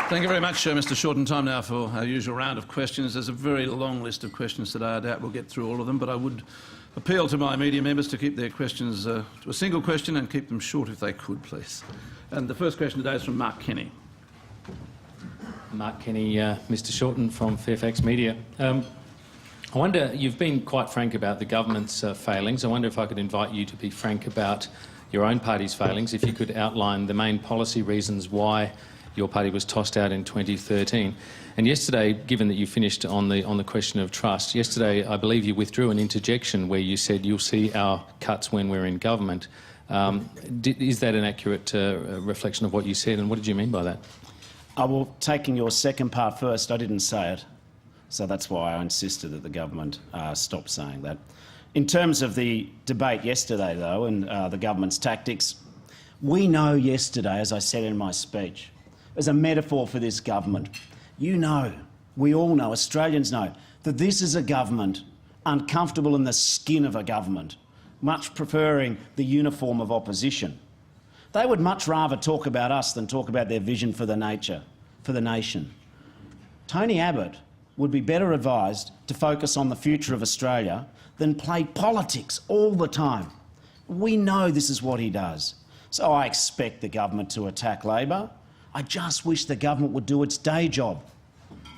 Thank you very much, Mr Shorten. Time now for our usual round of questions. There's a very long list of questions today. I doubt we'll get through all of them, but I would appeal to my media members to keep their questions to a single question and keep them short if they could, please. And the first question today is from Mark Kenny. Mark Kenny, Mr Shorten from Fairfax Media. I wonder, you've been quite frank about the government's failings. I wonder if I could invite you to be frank about your own party's failings, if you could outline the main policy reasons why your party was tossed out in 2013. And yesterday, given that you finished on the question of trust, yesterday I believe you withdrew an interjection where you said you'll see our cuts when we're in government. Is that an accurate reflection of what you said, and what did you mean by that? Well, taking your second part first, I didn't say it, so that's why I insisted that the government stop saying that. In terms of the debate yesterday, though, and the government's tactics, we know yesterday, as I said in my speech, as a metaphor for this government, you know, we all know, Australians know, that this is a government uncomfortable in the skin of a government, much preferring the uniform of opposition. They would much rather talk about us than talk about their vision for the nation. Tony Abbott would be better advised to focus on the future of Australia than play politics all the time. We know this is what he does. So I expect the government to attack Labor. I just wish the government would do its day job.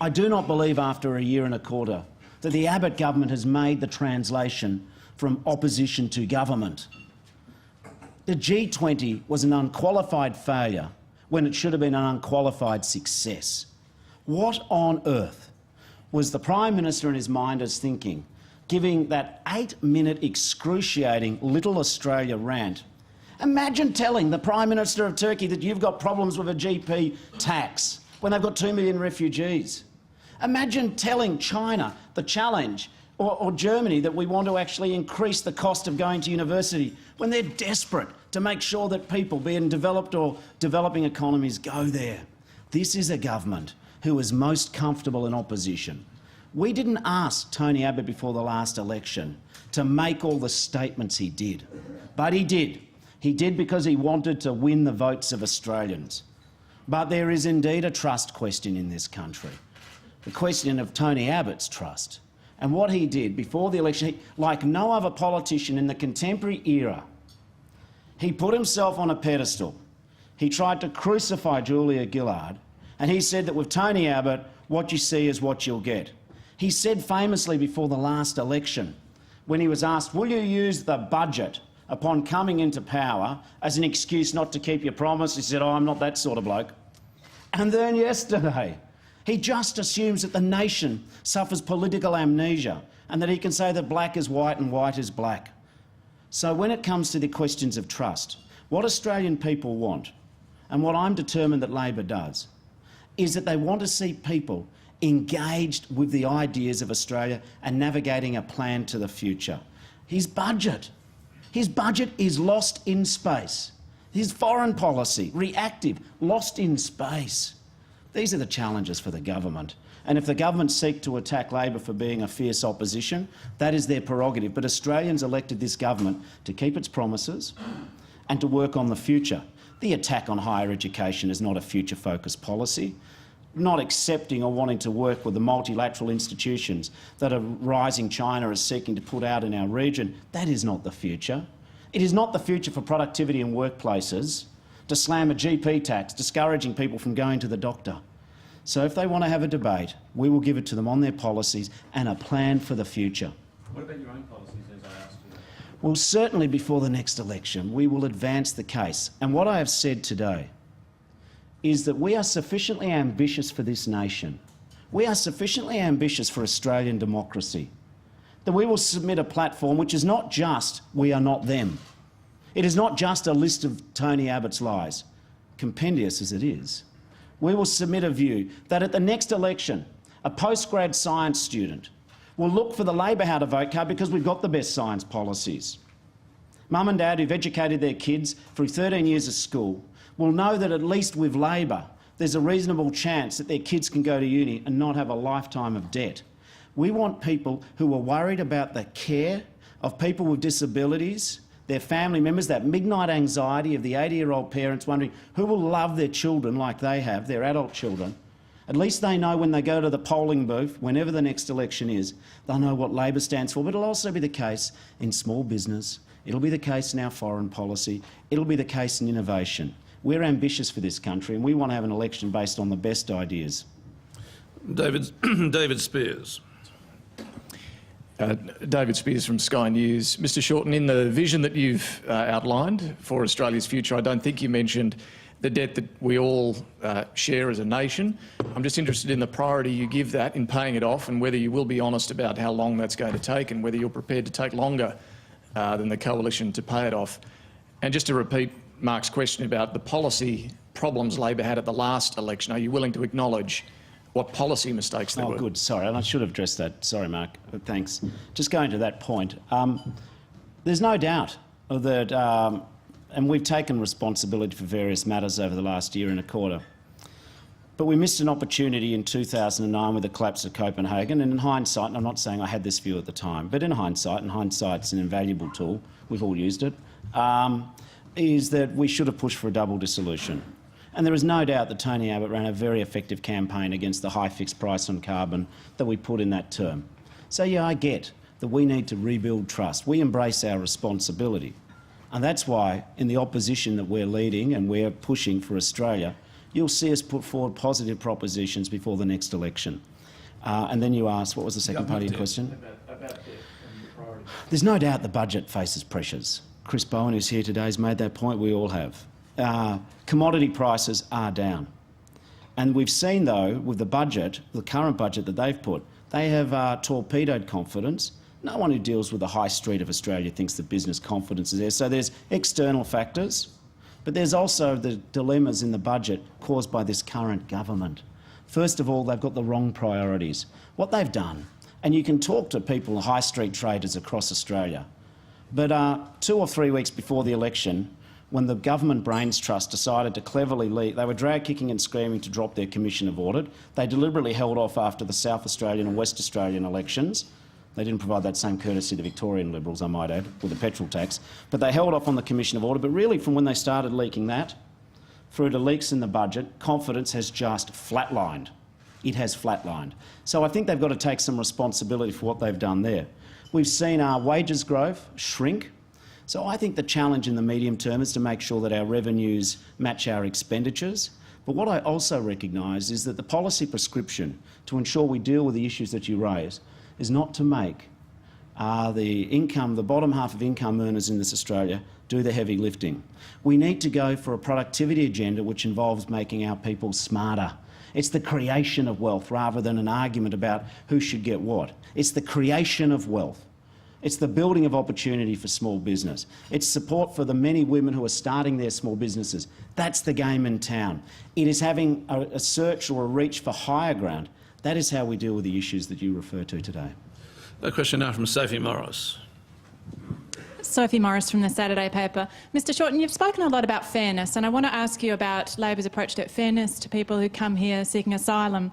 I do not believe after a year and a quarter that the Abbott government has made the translation from opposition to government. The G20 was an unqualified failure when it should have been an unqualified success. What on earth was the Prime Minister and his minders thinking, giving that 8-minute excruciating Little Australia rant? Imagine telling the Prime Minister of Turkey that you've got problems with a GP tax when they've got 2 million refugees. Imagine telling China, the challenge, or Germany that we want to actually increase the cost of going to university when they're desperate to make sure that people, be in developed or developing economies, go there. This is a government who is most comfortable in opposition. We didn't ask Tony Abbott before the last election to make all the statements he did, but he did. He did because he wanted to win the votes of Australians. But there is indeed a trust question in this country, the question of Tony Abbott's trust. And what he did before the election, like no other politician in the contemporary era, he put himself on a pedestal. He tried to crucify Julia Gillard, and he said that with Tony Abbott, what you see is what you'll get. He said famously before the last election, when he was asked, will you use the budget upon coming into power as an excuse not to keep your promise? He said, oh, I'm not that sort of bloke. And then yesterday, he just assumes that the nation suffers political amnesia and that he can say that black is white and white is black. So when it comes to the questions of trust, what Australian people want, and what I'm determined that Labor does, is that they want to see people engaged with the ideas of Australia and navigating a plan to the future. His budget is lost in space. His foreign policy, reactive, lost in space. These are the challenges for the government. And if the government seek to attack Labor for being a fierce opposition, that is their prerogative. But Australians elected this government to keep its promises and to work on the future. The attack on higher education is not a future-focused policy. Not accepting or wanting to work with the multilateral institutions that a rising China is seeking to put out in our region, that is not the future. It is not the future for productivity in workplaces to slam a GP tax, discouraging people from going to the doctor. So if they want to have a debate, we will give it to them on their policies and a plan for the future. What about your own policies, as I asked you? Well, certainly before the next election, we will advance the case. And what I have said today is that we are sufficiently ambitious for this nation. We are sufficiently ambitious for Australian democracy that we will submit a platform which is not just we are not them. It is not just a list of Tony Abbott's lies, compendious as it is. We will submit a view that at the next election, a postgrad science student will look for the Labor how to vote card because we've got the best science policies. Mum and Dad who've educated their kids through 13 years of school will know that at least with Labor, there's a reasonable chance that their kids can go to uni and not have a lifetime of debt. We want people who are worried about the care of people with disabilities, their family members, that midnight anxiety of the 80-year-old parents wondering who will love their children like they have, their adult children. At least they know when they go to the polling booth, whenever the next election is, they'll know what Labor stands for. But it'll also be the case in small business. It'll be the case in our foreign policy. It'll be the case in innovation. We're ambitious for this country and we want to have an election based on the best ideas. David Spears. David Spears from Sky News. Mr Shorten, in the vision that you've outlined for Australia's future, I don't think you mentioned the debt that we all share as a nation. I'm just interested in the priority you give that in paying it off and whether you will be honest about how long that's going to take and whether you're prepared to take longer than the coalition to pay it off. And just to repeat Mark's question about the policy problems Labor had at the last election, are you willing to acknowledge what policy mistakes there were? Oh, good. Sorry, and I should have addressed that. Sorry, Mark. Thanks. Just going to that point, there's no doubt that, and we've taken responsibility for various matters over the last year and a quarter, but we missed an opportunity in 2009 with the collapse of Copenhagen, and in hindsight, and I'm not saying I had this view at the time, but in hindsight, and hindsight's an invaluable tool, we've all used it, is that we should have pushed for a double dissolution. And there is no doubt that Tony Abbott ran a very effective campaign against the high fixed price on carbon that we put in that term. So, yeah, I get that we need to rebuild trust. We embrace our responsibility. And that's why, in the opposition that we're leading and we're pushing for Australia, you'll see us put forward positive propositions before the next election. And then you asked, what was the second part of your question? About debt and the priority. There's no doubt the budget faces pressures. Chris Bowen, who's here today, has made that point. We all have. Commodity prices are down. And we've seen, though, with the budget, the current budget that they've put, they have torpedoed confidence. No one who deals with the high street of Australia thinks that business confidence is there. So there's external factors, but there's also the dilemmas in the budget caused by this current government. First of all, they've got the wrong priorities. What they've done, and you can talk to people, high street traders across Australia, but 2 or 3 weeks before the election, when the Government Brains Trust decided to cleverly leak, they were drag kicking and screaming to drop their Commission of Audit. They deliberately held off after the South Australian and West Australian elections. They didn't provide that same courtesy to Victorian Liberals, I might add, with the petrol tax. But they held off on the Commission of Audit. But really, from when they started leaking that, through to leaks in the budget, confidence has just flatlined. It has flatlined. So I think they've got to take some responsibility for what they've done there. We've seen our wages growth shrink. So I think the challenge in the medium term is to make sure that our revenues match our expenditures. But what I also recognise is that the policy prescription to ensure we deal with the issues that you raise is not to make the bottom half of income earners in this Australia do the heavy lifting. We need to go for a productivity agenda which involves making our people smarter. It's the creation of wealth rather than an argument about who should get what. It's the creation of wealth. It's the building of opportunity for small business. It's support for the many women who are starting their small businesses. That's the game in town. It is having a search or a reach for higher ground. That is how we deal with the issues that you refer to today. A question now from Sophie Morris. Sophie Morris from the Saturday paper. Mr Shorten, you've spoken a lot about fairness, and I want to ask you about Labor's approach to fairness to people who come here seeking asylum.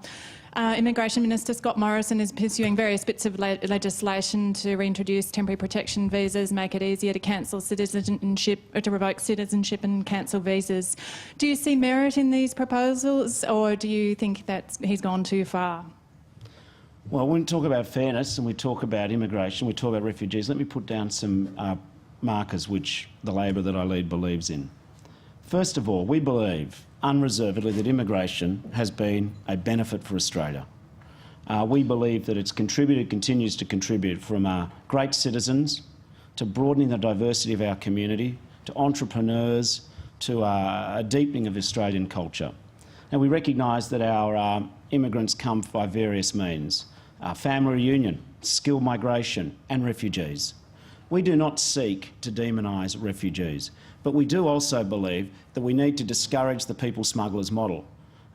Immigration Minister Scott Morrison is pursuing various bits of legislation to reintroduce temporary protection visas, make it easier to cancel citizenship, or to revoke citizenship and cancel visas. Do you see merit in these proposals, or do you think that he's gone too far? Well, when we talk about fairness and we talk about immigration, we talk about refugees, let me put down some markers which the Labor that I lead believes in. First of all, we believe unreservedly that immigration has been a benefit for Australia. We believe that it's contributed, continues to contribute from great citizens to broadening the diversity of our community, to entrepreneurs, to a deepening of Australian culture. And we recognise that our immigrants come by various means. Family reunion, skilled migration and refugees. We do not seek to demonise refugees, but we do also believe that we need to discourage the people smugglers model.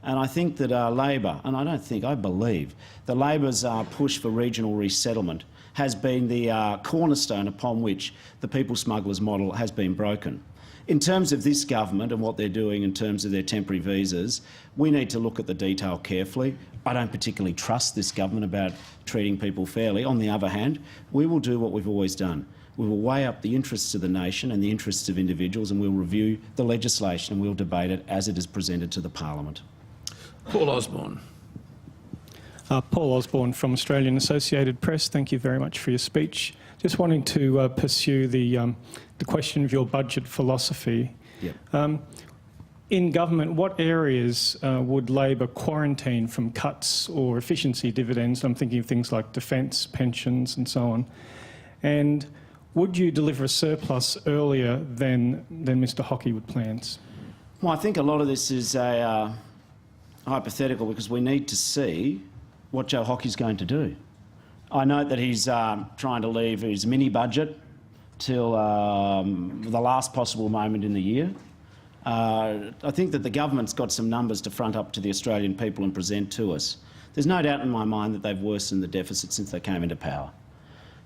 And I think that Labor, and I believe, that Labor's push for regional resettlement has been the cornerstone upon which the people smugglers model has been broken. In terms of this government and what they're doing in terms of their temporary visas, we need to look at the detail carefully. I don't particularly trust this government about treating people fairly. On the other hand, we will do what we've always done. We will weigh up the interests of the nation and the interests of individuals, and we'll review the legislation and we'll debate it as it is presented to the Parliament. Paul Osborne. Paul Osborne from Australian Associated Press. Thank you very much for your speech. Just wanting to pursue the question of your budget philosophy. Yep. In government, what areas would Labor quarantine from cuts or efficiency dividends? I'm thinking of things like defence, pensions and so on. And would you deliver a surplus earlier than Mr Hockey would plans? Well, I think a lot of this is a hypothetical, because we need to see what Joe Hockey's going to do. I note that he's trying to leave his mini budget till the last possible moment in the year. I think that the government's got some numbers to front up to the Australian people and present to us. There's no doubt in my mind that they've worsened the deficit since they came into power.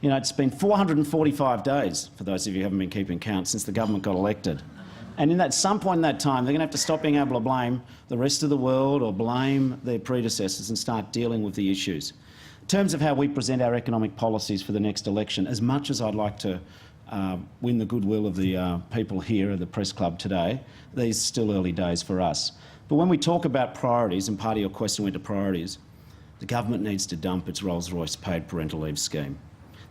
You know, it's been 445 days, for those of you who haven't been keeping count, since the government got elected. And in that, some point in that time, they're going to have to stop being able to blame the rest of the world or blame their predecessors and start dealing with the issues. In terms of how we present our economic policies for the next election, as much as I'd like to win the goodwill of the people here at the Press Club today, these are still early days for us. But when we talk about priorities, and part of your question went to priorities, the government needs to dump its Rolls-Royce paid parental leave scheme.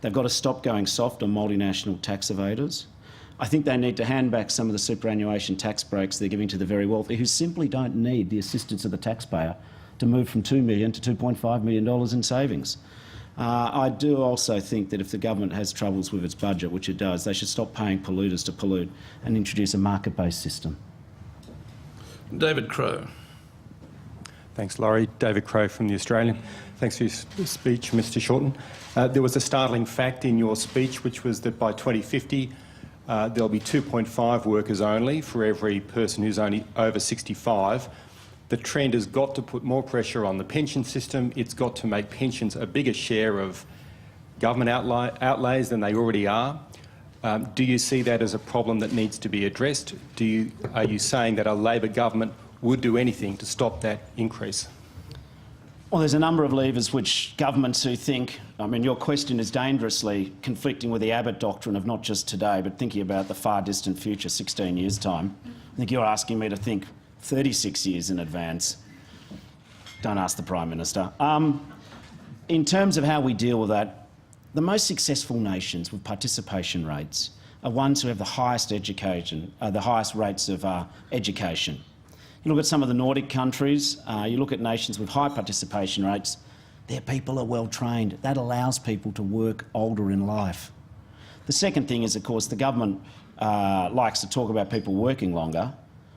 They've got to stop going soft on multinational tax evaders. I think they need to hand back some of the superannuation tax breaks they're giving to the very wealthy, who simply don't need the assistance of the taxpayer to move from $2 million to $2.5 million in savings. I do also think that if the government has troubles with its budget, which it does, they should stop paying polluters to pollute and introduce a market-based system. David Crowe. Thanks, Laurie. David Crowe from The Australian. Thanks for your speech, Mr Shorten. There was a startling fact in your speech, which was that by 2050 there'll be 2.5 workers only for every person who's only over 65. The trend has got to put more pressure on the pension system. It's got to make pensions a bigger share of government outlays than they already are. Do you see that as a problem that needs to be addressed? Are you saying that a Labor government would do anything to stop that increase? Well, there's a number of levers which governments who think, I mean, your question is dangerously conflicting with the Abbott doctrine of not just today, but thinking about the far distant future, 16 years' time. I think you're asking me to think 36 years in advance. Don't ask the Prime Minister. In terms of how we deal with that, the most successful nations with participation rates are ones who have the highest education, the highest rates of education. You look at some of the Nordic countries, you look at nations with high participation rates, their people are well trained. That allows people to work older in life. The second thing is, of course, the government likes to talk about people working longer,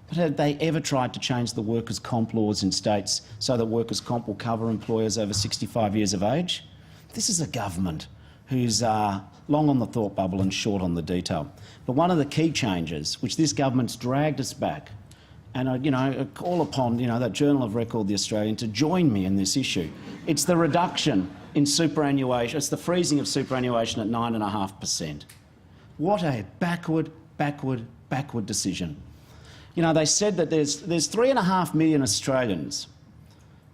but have they ever tried to change the workers' comp laws in states so that workers' comp will cover employers over 65 years of age? This is a government who's long on the thought bubble and short on the detail. But one of the key changes, which this government's dragged us back, and I call upon that Journal of Record, The Australian, to join me in this issue. It's the reduction in superannuation, it's the freezing of superannuation at 9.5%. What a backward decision. You know, they said that there's 3.5 million Australians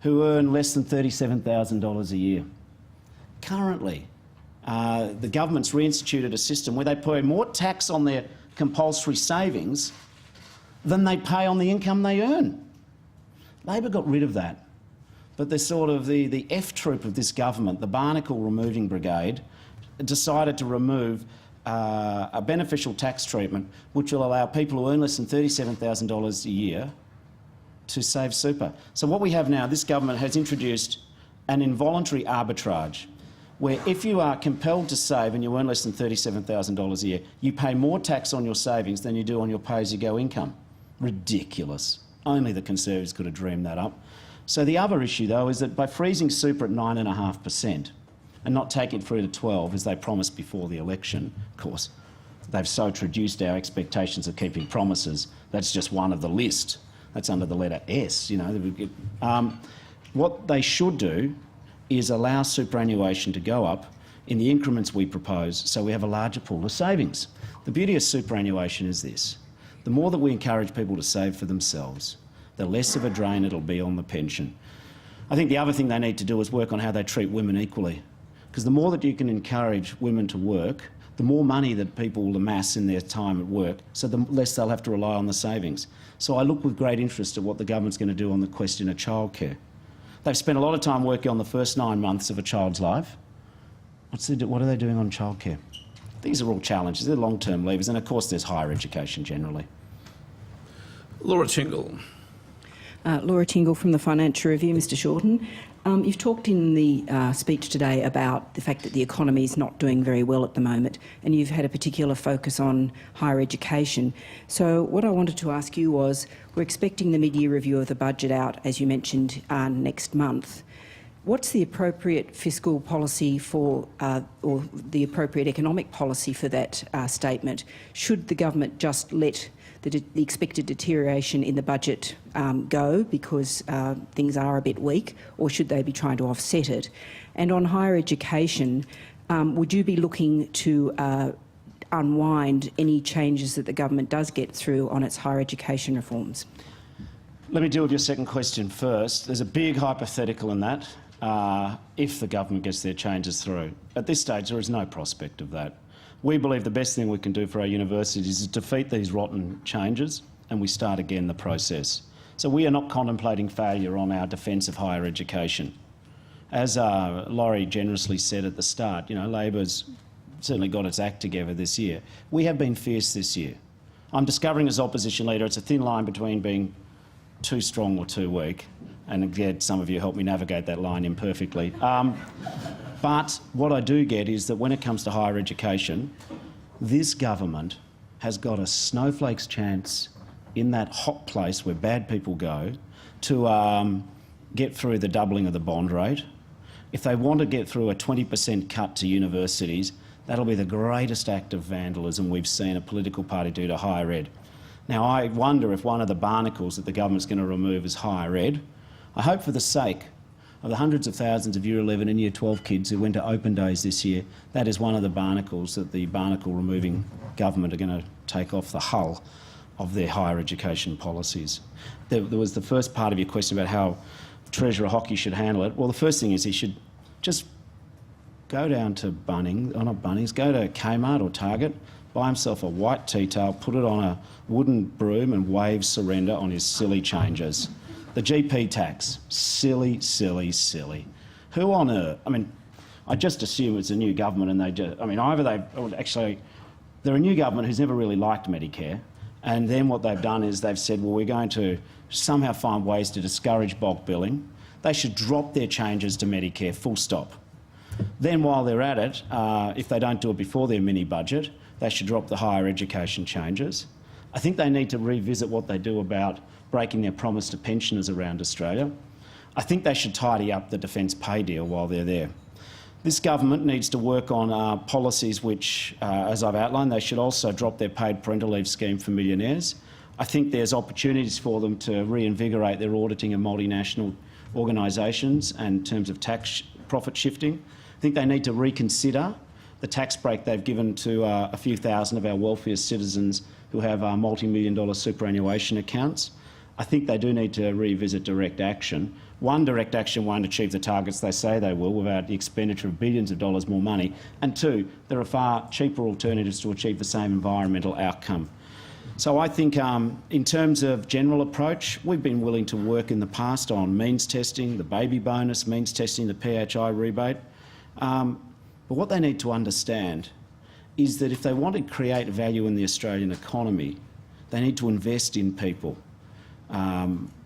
who earn less than $37,000 a year. Currently, the government's reinstituted a system where they pay more tax on their compulsory savings than they pay on the income they earn. Labor got rid of that. But the sort of the F troop of this government, the Barnacle Removing Brigade, decided to remove a beneficial tax treatment which will allow people who earn less than $37,000 a year to save super. So what we have now, this government has introduced an involuntary arbitrage where if you are compelled to save and you earn less than $37,000 a year, you pay more tax on your savings than you do on your pay-as-you-go income. Ridiculous. Only the Conservatives could have dreamed that up. So the other issue, though, is that by freezing super at 9.5% and not taking it through to 12, as they promised before the election, of course, they've so traduced our expectations of keeping promises. That's just one of the list. That's under the letter S, What they should do is allow superannuation to go up in the increments we propose so we have a larger pool of savings. The beauty of superannuation is this. The more that we encourage people to save for themselves, the less of a drain it'll be on the pension. I think the other thing they need to do is work on how they treat women equally. Because the more that you can encourage women to work, the more money that people will amass in their time at work, so the less they'll have to rely on the savings. So I look with great interest at what the government's going to do on the question of childcare. They've spent a lot of time working on the first 9 months of a child's life. What are they doing on childcare? These are all challenges. They're long-term levers, and of course there's higher education generally. Laura Tingle. Laura Tingle from the Financial Review. Mr Shorten, you've talked in the speech today about the fact that the economy is not doing very well at the moment, and you've had a particular focus on higher education. So what I wanted to ask you was, we're expecting the mid-year review of the budget out, as you mentioned, next month. What's the appropriate fiscal policy for, or the appropriate economic policy for that statement? Should the government just let the expected deterioration in the budget go because things are a bit weak, or should they be trying to offset it? And on higher education, would you be looking to unwind any changes that the government does get through on its higher education reforms? Let me deal with your second question first. There's a big hypothetical in that, if the government gets their changes through. At this stage, there is no prospect of that. We believe the best thing we can do for our universities is defeat these rotten changes and we start again the process. So we are not contemplating failure on our defence of higher education. As Laurie generously said at the start, you know, Labor's certainly got its act together this year. We have been fierce this year. I'm discovering as opposition leader it's a thin line between being too strong or too weak, and again, some of you helped me navigate that line imperfectly. But what I do get is that when it comes to higher education, this government has got a snowflake's chance in that hot place where bad people go to get through the doubling of the bond rate. If they want to get through a 20% cut to universities, that'll be the greatest act of vandalism we've seen a political party do to higher ed. Now, I wonder if one of the barnacles that the government's going to remove is higher ed. I hope for the sake of the hundreds of thousands of Year 11 and Year 12 kids who went to open days this year, that is one of the barnacles that the barnacle-removing government are going to take off the hull of their higher education policies. There was the first part of your question about how Treasurer Hockey should handle it. Well, the first thing is he should just go down to Bunnings, or not Bunnings, go to Kmart or Target, buy himself a white tea-towel, put it on a wooden broom and wave surrender on his silly changes. The GP tax, silly, silly, silly. Who on earth? I mean, I just assume it's a new government and they just, I mean, either they're a new government who's never really liked Medicare, and then what they've done is they've said, well, we're going to somehow find ways to discourage bulk billing. They should drop their changes to Medicare, full stop. Then while they're at it, if they don't do it before their mini budget, they should drop the higher education changes. I think they need to revisit what they do about breaking their promise to pensioners around Australia. I think they should tidy up the defence pay deal while they're there. This government needs to work on policies which, as I've outlined, they should also drop their paid parental leave scheme for millionaires. I think there's opportunities for them to reinvigorate their auditing of multinational organisations and in terms of tax profit shifting. I think they need to reconsider the tax break they've given to a few thousand of our wealthier citizens who have multi-million-dollar superannuation accounts. I think they do need to revisit direct action. One, direct action won't achieve the targets they say they will without the expenditure of billions of dollars more money. And two, there are far cheaper alternatives to achieve the same environmental outcome. So I think in terms of general approach, we've been willing to work in the past on means testing, the baby bonus, means testing, the PHI rebate. But what they need to understand is that if they want to create value in the Australian economy, they need to invest in people.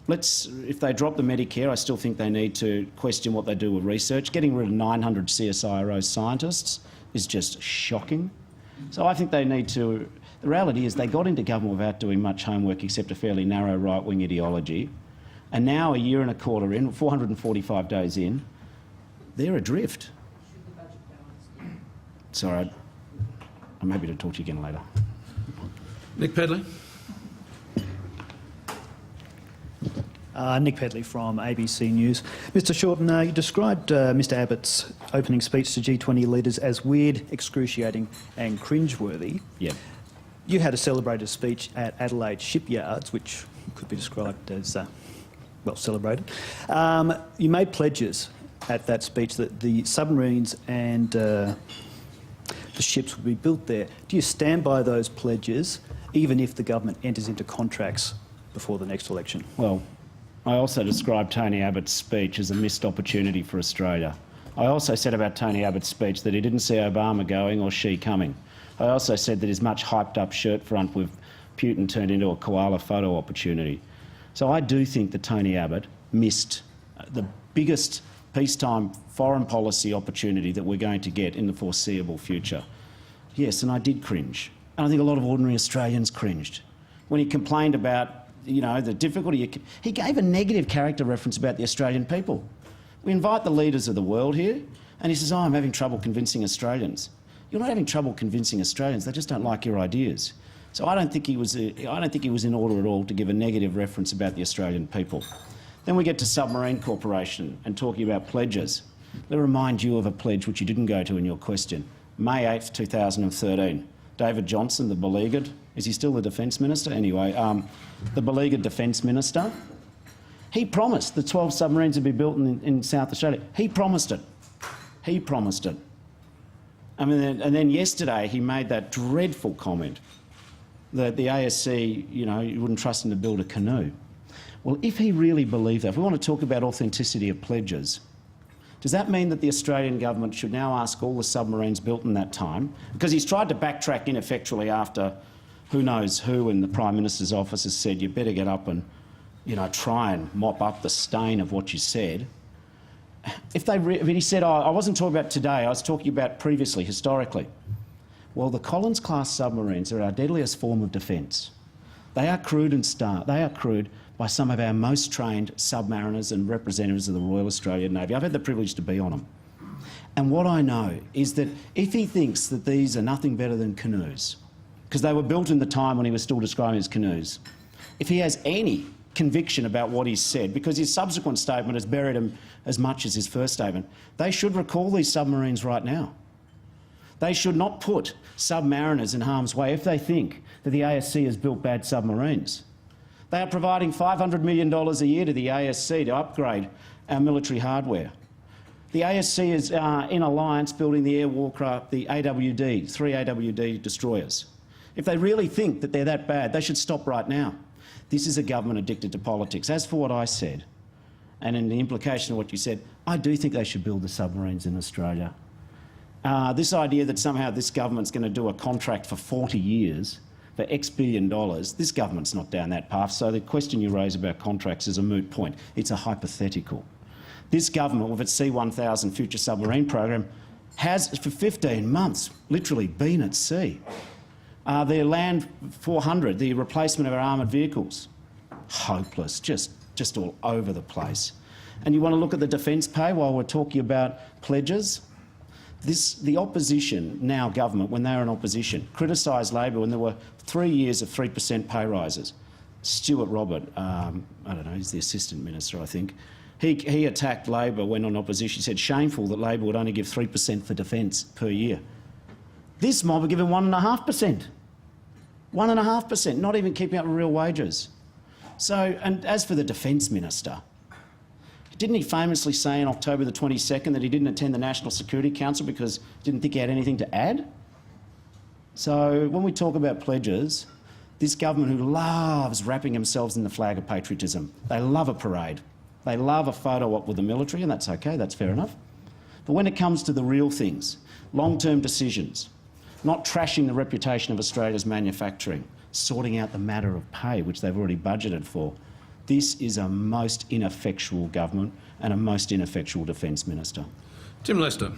If they drop the Medicare, I still think they need to question what they do with research. Getting rid of 900 CSIRO scientists is just shocking. So I think they need to... The reality is they got into government without doing much homework except a fairly narrow right-wing ideology. And now, a year and a quarter in, 445 days in, they're adrift. Sorry, I'm happy to talk to you again later. Nick Pedley. Nick Pedley from ABC News. Mr Shorten, you described Mr Abbott's opening speech to G20 leaders as weird, excruciating and cringeworthy. Yeah. You had a celebrated speech at Adelaide Shipyards, which could be described as, well, celebrated. You made pledges at that speech that the submarines and the ships would be built there. Do you stand by those pledges, even if the government enters into contracts before the next election? Well, I also described Tony Abbott's speech as a missed opportunity for Australia. I also said about Tony Abbott's speech that he didn't see Obama going or Xi coming. I also said that his much hyped up shirt front with Putin turned into a koala photo opportunity. So I do think that Tony Abbott missed the biggest peacetime foreign policy opportunity that we're going to get in the foreseeable future. Yes, and I did cringe. And I think a lot of ordinary Australians cringed when he complained about, you know, the difficulty. He gave a negative character reference about the Australian people. We invite the leaders of the world here, and he says, "Oh, I'm having trouble convincing Australians." You're not having trouble convincing Australians; they just don't like your ideas. So I don't think he was in order at all to give a negative reference about the Australian people. Then we get to Submarine Corporation and talking about pledges. Let me remind you of a pledge which you didn't go to in your question. May 8th, 2013. David Johnson, the beleaguered, is he still the Defence Minister? Anyway, the beleaguered Defence Minister, he promised the 12 submarines would be built in South Australia. He promised it. He promised it. I mean, and then yesterday he made that dreadful comment that the ASC, you know, you wouldn't trust him to build a canoe. Well, if he really believed that, if we want to talk about authenticity of pledges, does that mean that the Australian government should now ask all the submarines built in that time? Because he's tried to backtrack ineffectually after who knows who in the Prime Minister's office has said, you better get up and, you know, try and mop up the stain of what you said. If he said, oh, I wasn't talking about today, I was talking about previously, historically. Well, the Collins-class submarines are our deadliest form of defence. They are crewed by some of our most trained submariners and representatives of the Royal Australian Navy. I've had the privilege to be on them. And what I know is that if he thinks that these are nothing better than canoes, because they were built in the time when he was still describing as canoes, if he has any conviction about what he's said, because his subsequent statement has buried him as much as his first statement, they should recall these submarines right now. They should not put submariners in harm's way if they think that the ASC has built bad submarines. They are providing $500 million a year to the ASC to upgrade our military hardware. The ASC is in alliance building the air warcraft, the AWD, 3 AWD destroyers. If they really think that they're that bad, they should stop right now. This is a government addicted to politics. As for what I said, and in the implication of what you said, I do think they should build the submarines in Australia. This idea that somehow this government's going to do a contract for 40 years for X billion dollars, this government's not down that path. So the question you raise about contracts is a moot point. It's a hypothetical. This government, with its C-1000 future submarine program, has for 15 months literally been at sea. Their Land 400, the replacement of our armoured vehicles, hopeless, just all over the place. And you want to look at the defence pay while we're talking about pledges? The opposition, now government, when they were in opposition, criticised Labor when there were 3 years of 3% pay rises. Stuart Robert, I don't know, he's the Assistant Minister, I think, he attacked Labor when on opposition. He said, shameful that Labor would only give 3% for defence per year. This mob are giving 1.5%. 1.5%, not even keeping up with real wages. So, and as for the Defence Minister, didn't he famously say on October the 22nd that he didn't attend the National Security Council because he didn't think he had anything to add? So when we talk about pledges, this government who loves wrapping themselves in the flag of patriotism, they love a parade. They love a photo op with the military, and that's okay, that's fair enough. But when it comes to the real things, long-term decisions, not trashing the reputation of Australia's manufacturing, sorting out the matter of pay, which they've already budgeted for, this is a most ineffectual government and a most ineffectual Defence Minister. Tim Lester.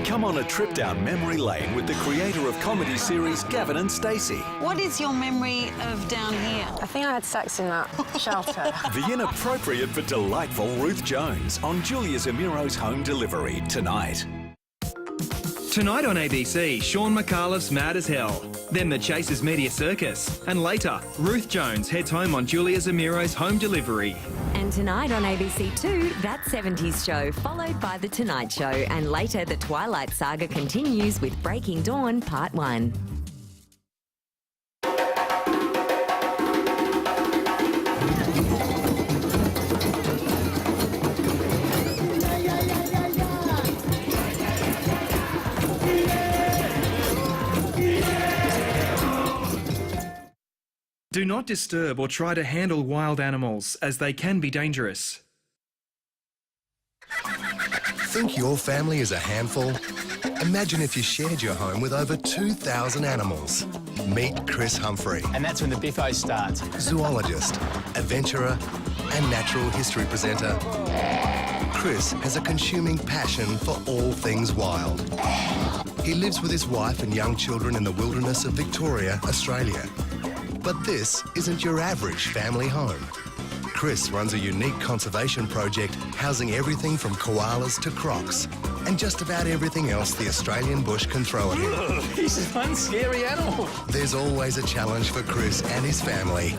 Come on a trip down memory lane with the creator of comedy series Gavin and Stacey. What is your memory of down here? I think I had sex in that shelter. The inappropriate but delightful Ruth Jones on Julia Zamiro's Home Delivery tonight. Tonight on ABC, Sean McAuliffe's Mad as Hell. Then the Chasers Media Circus. And later, Ruth Jones heads home on Julia Zamiro's home delivery. And tonight on ABC2, That 70s Show, followed by The Tonight Show. And later, the Twilight Saga continues with Breaking Dawn Part 1. Do not disturb or try to handle wild animals, as they can be dangerous. Think your family is a handful? Imagine if you shared your home with over 2,000 animals. Meet Chris Humphrey. And that's when the biffo starts. Zoologist, adventurer, and natural history presenter. Chris has a consuming passion for all things wild. He lives with his wife and young children in the wilderness of Victoria, Australia. But this isn't your average family home. Chris runs a unique conservation project housing everything from koalas to crocs and just about everything else the Australian bush can throw at him. He's one scary animal. There's always a challenge for Chris and his family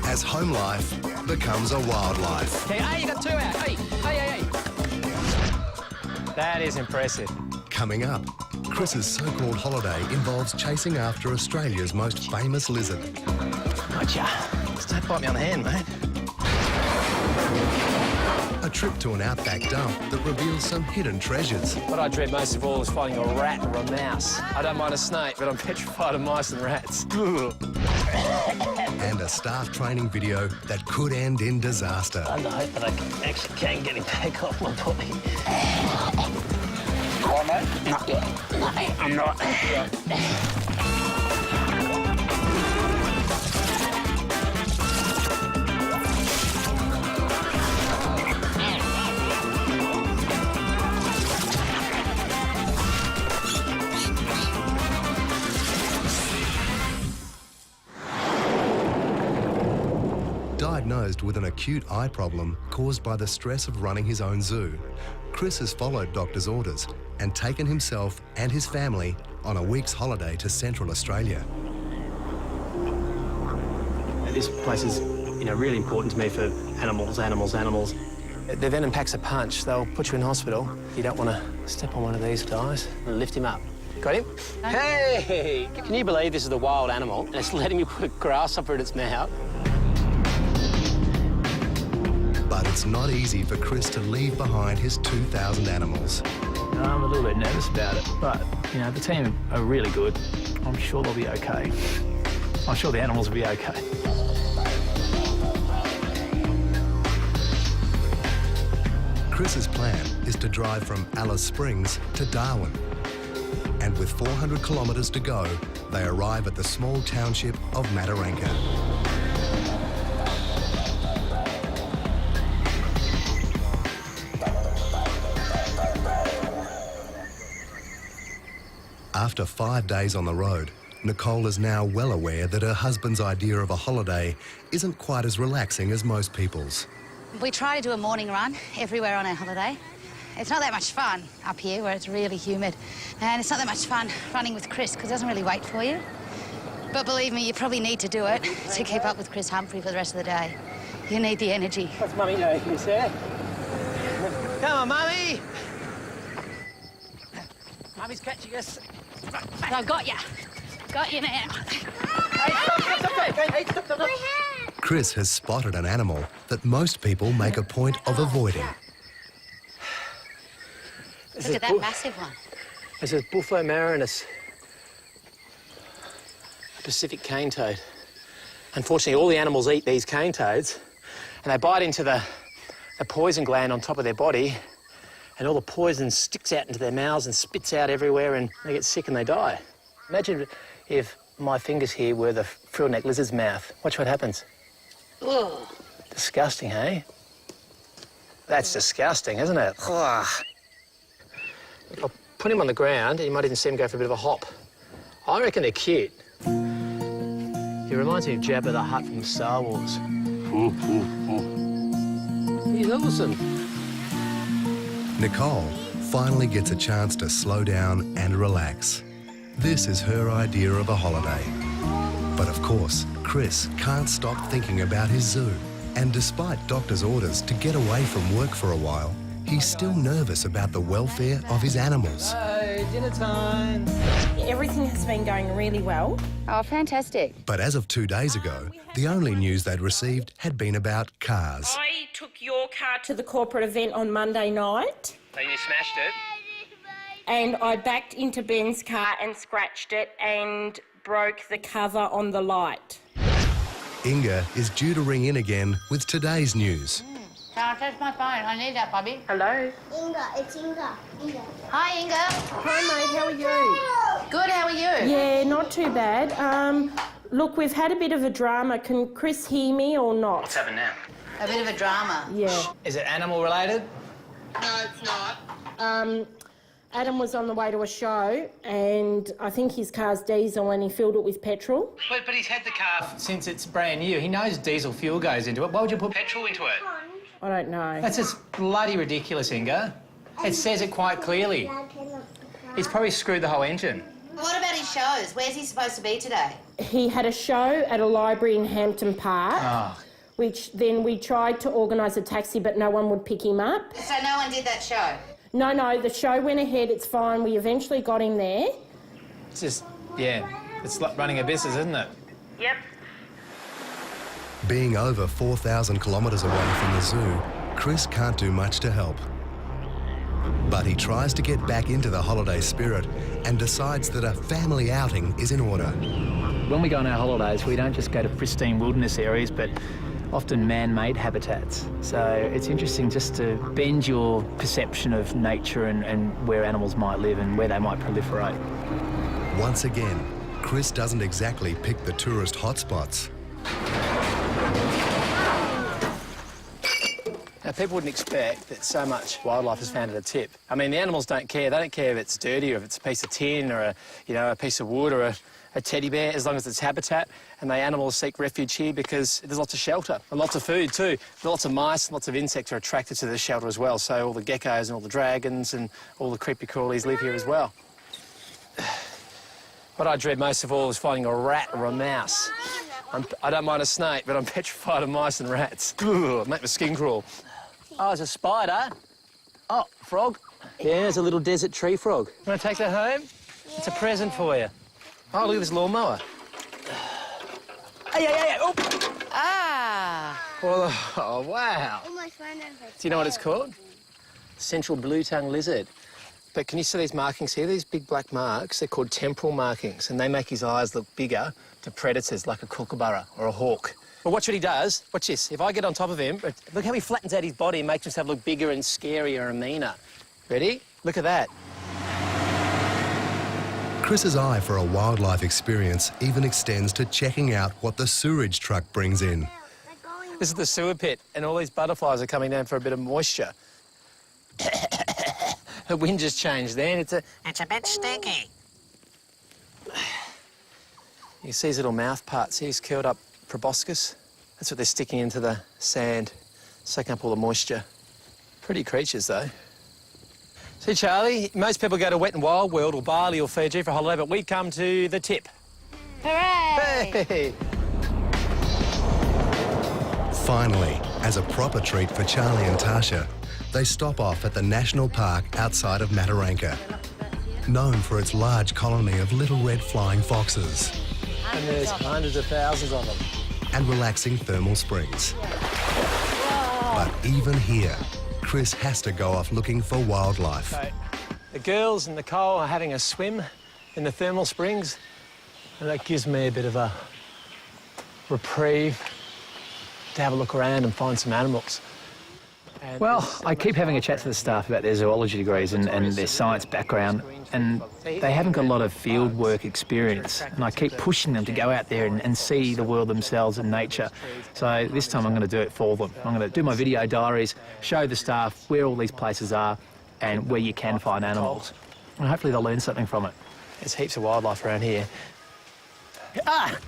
as home life becomes a wildlife. Hey, you got two out. Hey. That is impressive. Coming up, Chris's so-called holiday involves chasing after Australia's most famous lizard. Gotcha. Just don't bite me on the hand, mate. A trip to an outback dump that reveals some hidden treasures. What I dread most of all is fighting a rat or a mouse. I don't mind a snake, but I'm petrified of mice and rats. And a staff training video that could end in disaster. I hope that I actually can get him back off my body. Oh, mate? Not yet. No, I'm not. Diagnosed with an acute eye problem caused by the stress of running his own zoo, Chris has followed doctor's orders and taken himself and his family on a week's holiday to Central Australia. This place is, really important to me for animals. Their venom packs a punch. They'll put you in hospital. You don't want to step on one of these guys and lift him up. Got him? Hey! Can you believe this is a wild animal and it's letting me put a grasshopper in its mouth? But it's not easy for Chris to leave behind his 2,000 animals. I'm a little bit nervous about it, but, the team are really good. I'm sure they'll be okay. I'm sure the animals will be okay. Chris's plan is to drive from Alice Springs to Darwin. And with 400 kilometres to go, they arrive at the small township of Mataranka. After 5 days on the road, Nicole is now well aware that her husband's idea of a holiday isn't quite as relaxing as most people's. We try to do a morning run everywhere on our holiday. It's not that much fun up here where it's really humid, and it's not that much fun running with Chris because he doesn't really wait for you. But believe me, you probably need to do it to keep up with Chris Humphrey for the rest of the day. You need the energy. What's Mummy doing, you say? Come on, Mummy! Mummy's catching us. I got you. Got you now. Hey, stop. Chris has spotted an animal that most people make a point of avoiding. Look at that massive one. This is Bufo marinus, a Pacific cane toad. Unfortunately, all the animals eat these cane toads, and they bite into the poison gland on top of their body, and all the poison sticks out into their mouths and spits out everywhere, and they get sick and they die. Imagine if my fingers here were the frill-neck lizard's mouth. Watch what happens. Ugh. Disgusting, hey? That's disgusting, isn't it? Ugh. I'll put him on the ground, and you might even see him go for a bit of a hop. I reckon they're cute. He reminds me of Jabba the Hutt from Star Wars. He's awesome. Nicole finally gets a chance to slow down and relax. This is her idea of a holiday. But of course, Chris can't stop thinking about his zoo. And despite doctor's orders to get away from work for a while, he's still nervous about the welfare of his animals. Dinner time. Everything has been going really well. Oh, fantastic. But as of 2 days ago, the only news they'd received had been about cars. I took your car to the corporate event on Monday night. So you smashed it? And I backed into Ben's car and scratched it and broke the cover on the light. Inga is due to ring in again with today's news. That's my phone. I need that, Bobby. Hello? Inga, it's Inga. Hi, Inga. Hi, mate. How are you? Good, how are you? Yeah, not too bad. Look, we've had a bit of a drama. Can Chris hear me or not? What's happened now? A bit of a drama. Yeah. Is it animal related? No, it's not. Adam was on the way to a show and I think his car's diesel and he filled it with petrol. But he's had the car since it's brand new. He knows diesel fuel goes into it. Why would you put petrol into it? I don't know. That's just bloody ridiculous, Inga. It says it quite clearly. He's probably screwed the whole engine. What about his shows? Where's he supposed to be today? He had a show at a library in Hampton Park, which then we tried to organise a taxi but no one would pick him up. So no one did that show? No, the show went ahead, it's fine. We eventually got him there. It's just, yeah, it's like running a business, isn't it? Yep. Being over 4,000 kilometres away from the zoo, Chris can't do much to help. But he tries to get back into the holiday spirit and decides that a family outing is in order. When we go on our holidays, we don't just go to pristine wilderness areas, but often man-made habitats. So it's interesting just to bend your perception of nature and where animals might live and where they might proliferate. Once again, Chris doesn't exactly pick the tourist hotspots. Now, people wouldn't expect that so much wildlife is found at a tip. I mean, the animals don't care. They don't care if it's dirty or if it's a piece of tin or a piece of wood or a teddy bear, as long as it's habitat. And the animals seek refuge here because there's lots of shelter and lots of food too. Lots of mice and lots of insects are attracted to this shelter as well. So all the geckos and all the dragons and all the creepy crawlies live here as well. What I dread most of all is finding a rat or a mouse. I don't mind a snake, but I'm petrified of mice and rats. Ugh, make my skin crawl. Oh, it's a spider. Oh, frog. Yeah, it's a little desert tree frog. You want to take that home? Yeah. It's a present for you. Oh, look at this lawnmower. Hey. Oh. Ah. Oh, wow. Do you know what it's called? Central blue-tongued lizard. But can you see these markings here? These big black marks, they're called temporal markings, and they make his eyes look bigger to predators like a kookaburra or a hawk. Well, watch what he does. Watch this. If I get on top of him, look how he flattens out his body and makes himself look bigger and scarier and meaner. Ready? Look at that. Chris's eye for a wildlife experience even extends to checking out what the sewerage truck brings in. This is the sewer pit, and all these butterflies are coming down for a bit of moisture. The wind just changed then. It's a bit stinky. You see his little mouth parts. He's curled up proboscis. That's what they're sticking into the sand, soaking up all the moisture. Pretty creatures, though. See, Charlie, most people go to Wet and Wild World or Bali or Fiji for a holiday, but we come to the tip. Hooray! Hey! Finally, as a proper treat for Charlie and Tasha, they stop off at the national park outside of Mataranka, known for its large colony of little red flying foxes. And there's hundreds of thousands of them. And relaxing thermal springs. But even here, Chris has to go off looking for wildlife. Okay. The girls and Nicole are having a swim in the thermal springs, and that gives me a bit of a reprieve to have a look around and find some animals. Well, I keep having a chat to the staff about their zoology degrees and their science background, and they haven't got a lot of field work experience, and I keep pushing them to go out there and see the world themselves and nature. So this time I'm going to do it for them. I'm going to do my video diaries, show the staff where all these places are and where you can find animals. And hopefully they'll learn something from it. There's heaps of wildlife around here. Ah!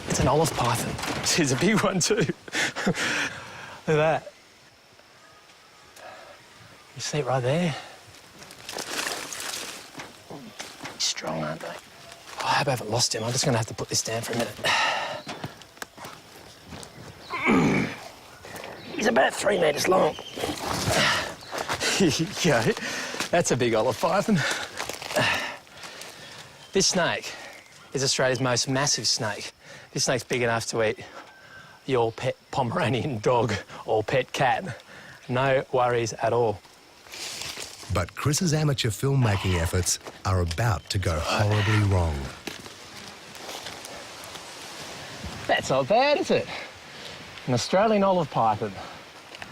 It's an olive python. It's a big one too. Look at that. You see it right there? Strong, aren't they? Oh, I hope I haven't lost him. I'm just going to have to put this down for a minute. He's about 3 metres long. Yeah, that's a big olive python. This snake is Australia's most massive snake. This snake's big enough to eat your pet Pomeranian dog or pet cat. No worries at all. But Chris's amateur filmmaking efforts are about to go horribly wrong. That's not bad, is it? An Australian olive python.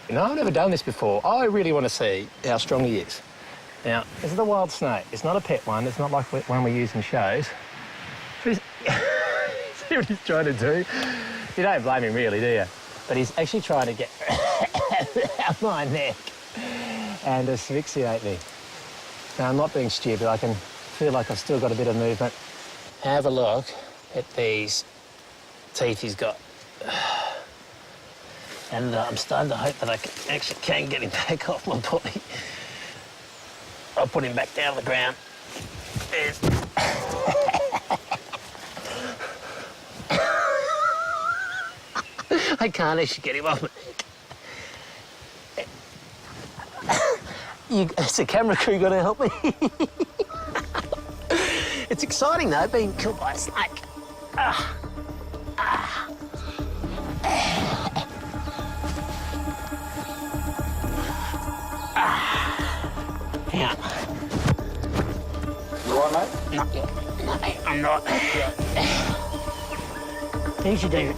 You know, I've never done this before. I really want to see how strong he is. Now, this is a wild snake. It's not a pet one. It's not like one we use in shows. But see what he's trying to do? You don't blame him, really, do you? But he's actually trying to get around my neck and asphyxiate me. Now, I'm not being stupid. I can feel like I've still got a bit of movement. Have a look at these teeth he's got. And I'm starting to hope that I actually can get him back off my body. I'll put him back down on the ground. I can't actually get him off my neck. It's a camera crew got to help me. It's exciting, though, being killed by a snake. Yeah. You all right, mate? No, I'm not. Things you do.